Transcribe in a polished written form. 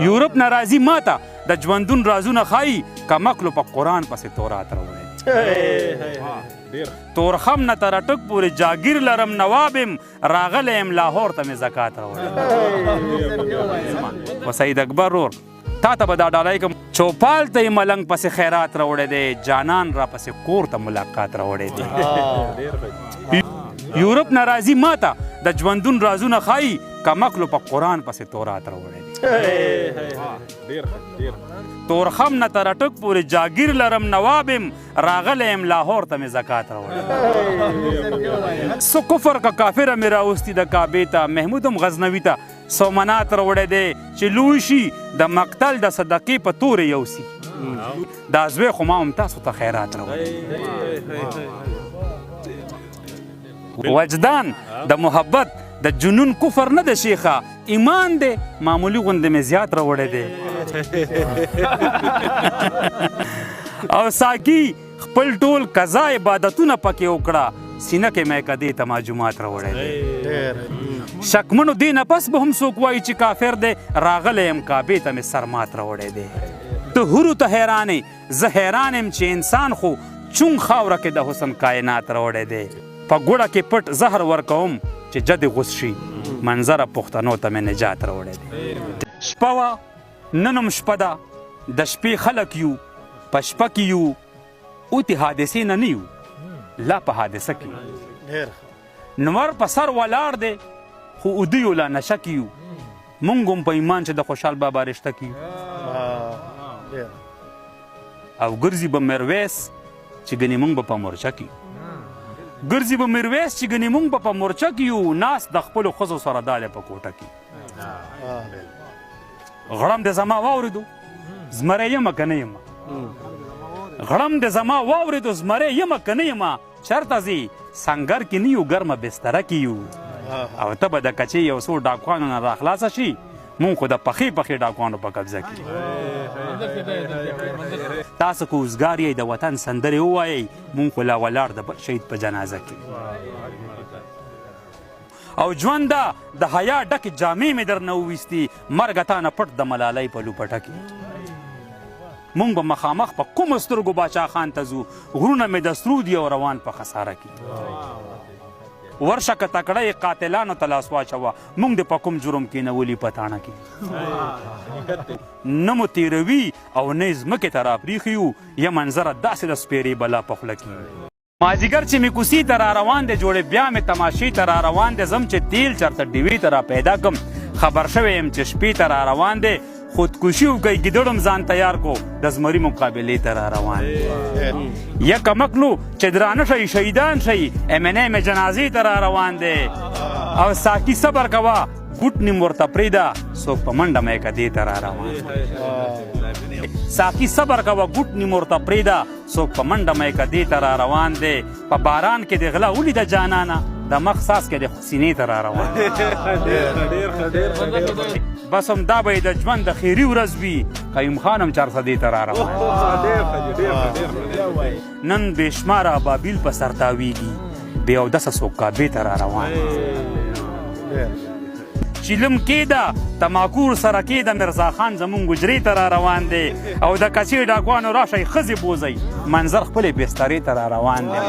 یورپ ناراضي ماته د ژوندون رازونه ښایي کمقلو په قرآن پسې تورات راوړی تورخم نه تر اټک پورې جاګیر لرم نواب یم راغلی یم لاهور ته مې زکات راوړی و سید اکبر ورور تا ته به دا ډالۍ کوم چوپال ته یې ملنګ پسې خیرات راوړی دی جانان را پسې کور ته ملاقات راوړی دی یورپ ناراضي ماته د ژوندون رازونه ښایي کمقلو په قرآن پسې تورات راوړی دی تورخم نه تر اټک پورې جاګیر لرم نواب یم راغلی یم لاهور ته مې زکات راوړی څه کفر که کافره مې راوستي د کعبې ته محمود هم غزنوي ته سومنات راوړی دی چې لوی شي د مقتل د صدقې په تورې یوسي دا زوی خو ما هم تاسو ته خیرات راوړی وجدان د محبت د جنون کفر نه د شیخه ایمان دی معمولی غوندې مې زیات راوړی دی او ساقي خپل ټول قضا عبادتونه پکې وکړه سینه کې مې کدې ته ماجومات راوړی دی شکمنو دې نه پس به هم څوک وایي چې کافر دی راغلی یم کعبې ته مې سرمات راوړی دی ته هورو ته حیرانې زه حیران یم چې انسان خو چون خاوره کې د حسن کائنات راوړی دی په ګوړه کې پټ زهر ورکوم چې جد غوس شي منظره پښتنو ته مې نجات راوړی دی شپه وه نن هم شپه ده د شپې خلک یو په شپه کې یو اوتې حادثې نه یو لا په حادثه کې نور په سر ولاړ دی خو ادیو لا نشه کې یو مونږ هم په ایمان چې د خوشحال بابا رشته کې او ګرځي به میرویس چې ګنې مونږ به په مورچه کې ګرځي به میرویس چې ګنې مونږ به په مورچه کې یو ناست د خپلو ښځو سره دالی په کوټه کې غړم د زما واورېدو زمری یمه که نه یمه غړم د زما واورېدو زمری یمه که نه یمه چېرته ځې سنګر کې نه یو ګرمه بستره کې یو او ته به د کچې یو څو ډاکوانو نه راخلاصه شي مونږ خو د پخې ډاکوانو په قبضه کې تاسو که اوزګار یئ د وطن سندرې ووایئ مونږ خو لا ولاړ د بل شهید په جنازه کې او ژونده د حیا ډکې جامې مې درنه وویستې مرګه تا نه پټ د ملالۍ په لوپټه کې مونږ به مخامخ په کومو سترګو باچا خان ته ځو غرونه مې د سرو دي او روان په خساره کې ورشه که تکړه یې قاتلانو ته لاس واچوه مونږ د په کوم جرم کې نولي په تاڼه کې نه مو تېروي او نه یې ځمکې ته راپریښي یو یا منظره داسې د سپېرې بلا په خوله کې مازدیګر چې مې کوڅې ته را روان دی جوړې بیا مې تماشې ته را روان دی ځم چې تیل چېرته ډیوې ته را پیدا کړم خبر شوی یم چې شپې ته را روان دی خودکشي وکړئ ګیدړم ځان تیار کو د زمري مقابلې ته را روان دی یا کمقلو چې درانه شئ شهیدان شئ امنه مې جنازې ته را روان دی او ساقي صبر کوه ګوټ نیم ورته پرېږده څوک په منډه مې کدې ته را روان ساقي صبر کوه ګوټ نیم ورته پرېږده څوک په منډه مې کدې ته را روان دی په باران کې د غله ولیده جانانه د مخ ساس کې د سینې ته را روان بس هم دا به یې د ژوند د خیري ورځ وي قیوم خان هم چارسدې ته را روان نن بېشماره ابابیل په سر تاویږي بې اودسه څوک کعبې ته را روان چیلم کېده تماکور سره کېده مرزا خان زمونږ حجرې ته را روان دی او د کچې ډاکوانو راشئ ښځې بوځئ منظر خپلې بسترې ته را روان دی